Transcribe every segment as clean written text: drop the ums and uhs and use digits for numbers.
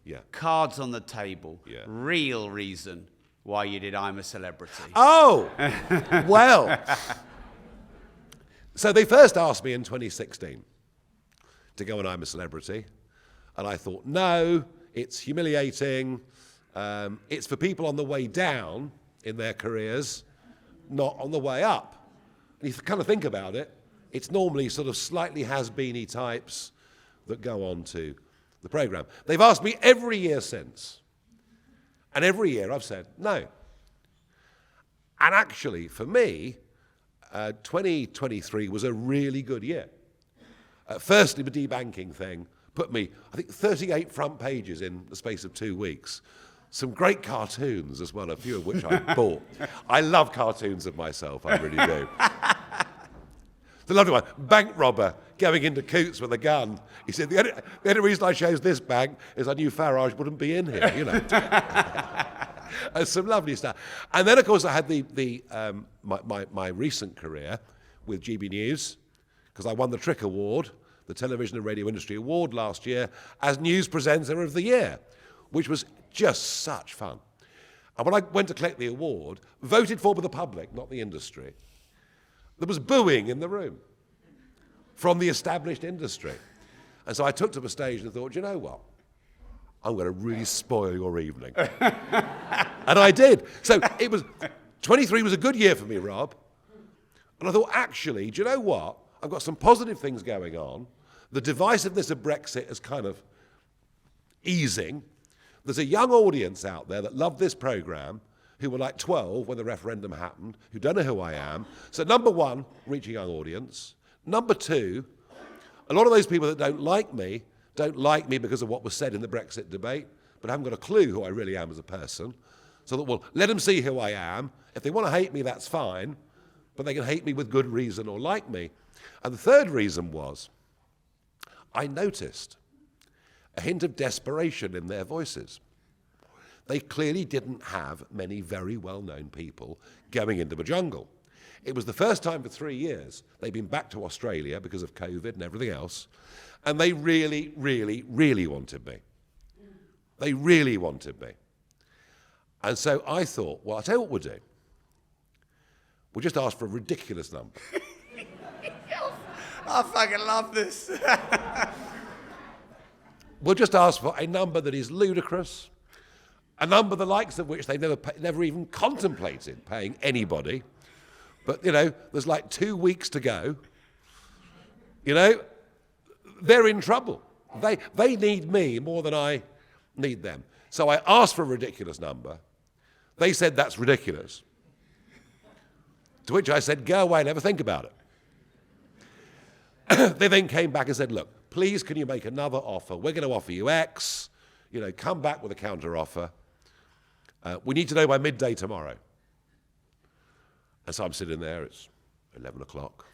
Yeah. Cards on the table. Yeah. Real reason why you did I'm a Celebrity. Oh, well. So they first asked me in 2016 to go on I'm a Celebrity. And I thought, no, it's humiliating. It's for people on the way down in their careers, not on the way up. And you kind of think about it, it's normally sort of slightly has-beeny types that go on to the programme. They've asked me every year since. And every year I've said no. And actually, for me, 2023 was a really good year. Firstly, the debanking thing put me, I think, 38 front pages in the space of 2 weeks. Some great cartoons as well, a few of which I bought. I love cartoons of myself, I really do. The lovely one, bank robber going into Coots with a gun. He said, the only reason I chose this bank is I knew Farage wouldn't be in here, you know. Some lovely stuff. And then, of course, I had my recent career with GB News, because I won the Trick Award, the Television and Radio Industry Award last year, as News Presenter of the Year, which was just such fun. And when I went to collect the award, voted for by the public, not the industry, there was booing in the room from the established industry. And so I took to the stage and thought, you know what? I'm going to really spoil your evening. And I did. So 23 was a good year for me, Rob. And I thought, actually, do you know what? I've got some positive things going on. The divisiveness of Brexit is kind of easing. There's a young audience out there that love this programme, who were like 12 when the referendum happened, who don't know who I am. So number one, reach a young audience. Number two, a lot of those people that don't like me because of what was said in the Brexit debate, but haven't got a clue who I really am as a person. So that, well, let them see who I am. If they want to hate me, that's fine, but they can hate me with good reason or like me. And the third reason was, I noticed a hint of desperation in their voices. They clearly didn't have many very well-known people going into the jungle. It was the first time for 3 years they'd been back to Australia because of COVID and everything else, and they really, really, really wanted me. They really wanted me. And so I thought, well, I'll tell you what we'll do. We'll just ask for a ridiculous number. I fucking love this. We'll just ask for a number that is ludicrous, a number the likes of which they never even contemplated paying anybody. But, you know, there's like 2 weeks to go. You know, they're in trouble. They need me more than I need them. So I asked for a ridiculous number. They said, that's ridiculous. To which I said, go away, never think about it. They then came back and said, look, please can you make another offer? We're going to offer you X. You know, come back with a counter offer. We need to know by midday tomorrow. And so I'm sitting there, it's 11 o'clock.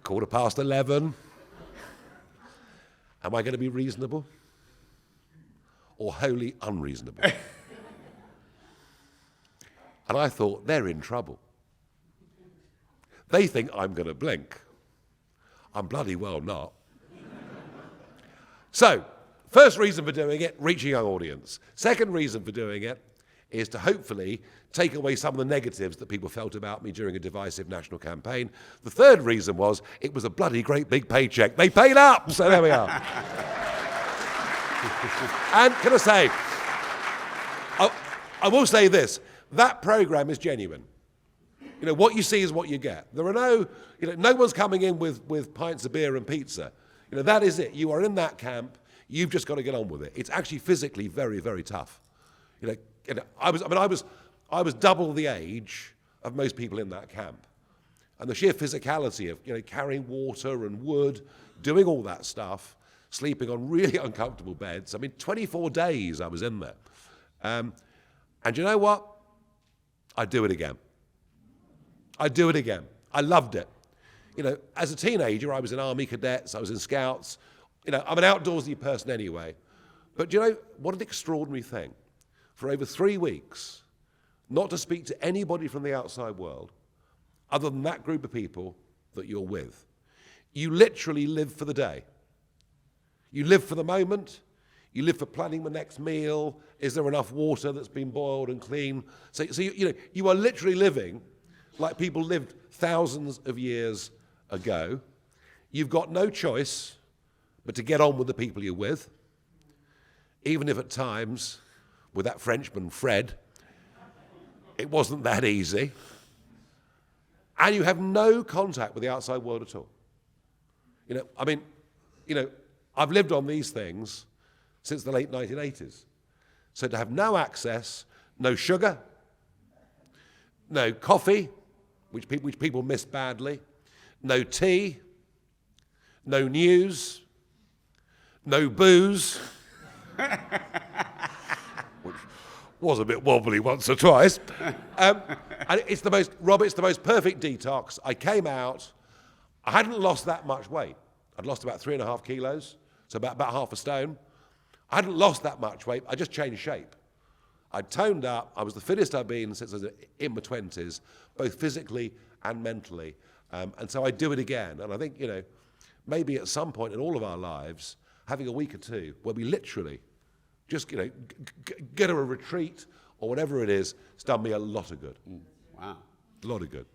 11:15. Am I going to be reasonable or wholly unreasonable? And I thought, they're in trouble. They think I'm going to blink. I'm bloody well not. So, first reason for doing it, reach a young audience. Second reason for doing it is to hopefully take away some of the negatives that people felt about me during a divisive national campaign. The third reason was it was a bloody great big paycheck. They paid up, so there we are. And can I say, I will say this, that programme is genuine. You know, what you see is what you get. There are no one's coming in with pints of beer and pizza. You know, that is it. You are in that camp. You've just got to get on with it. It's actually physically very, very tough. You know, I was double the age of most people in that camp. And the sheer physicality of, you know, carrying water and wood, doing all that stuff, sleeping on really uncomfortable beds. I mean, 24 days I was in there. And you know what? I'd do it again. I'd do it again. I loved it. You know, as a teenager, I was in Army Cadets, I was in Scouts. You know, I'm an outdoorsy person anyway. But you know, what an extraordinary thing. For over 3 weeks, not to speak to anybody from the outside world, other than that group of people that you're with. You literally live for the day. You live for the moment. You live for planning the next meal. Is there enough water that's been boiled and clean? So you are literally living like people lived thousands of years ago. You've got no choice but to get on with the people you're with, even if at times, with that Frenchman Fred, it wasn't that easy. And you have no contact with the outside world at all. I've lived on these things since the late 1980s. So to have no access, no sugar, no coffee, which people miss badly, no tea, no news, no booze, which was a bit wobbly once or twice. And it's the most perfect detox. I came out, I hadn't lost that much weight. I'd lost about 3.5 kilos, so about half a stone. I hadn't lost that much weight, I just changed shape. I'd toned up, I was the fittest I've been since I was in my 20s, both physically and mentally. And so I'd do it again. And I think, maybe at some point in all of our lives, having a week or two where we literally just, get a retreat or whatever it is, it's done me a lot of good. Wow. A lot of good.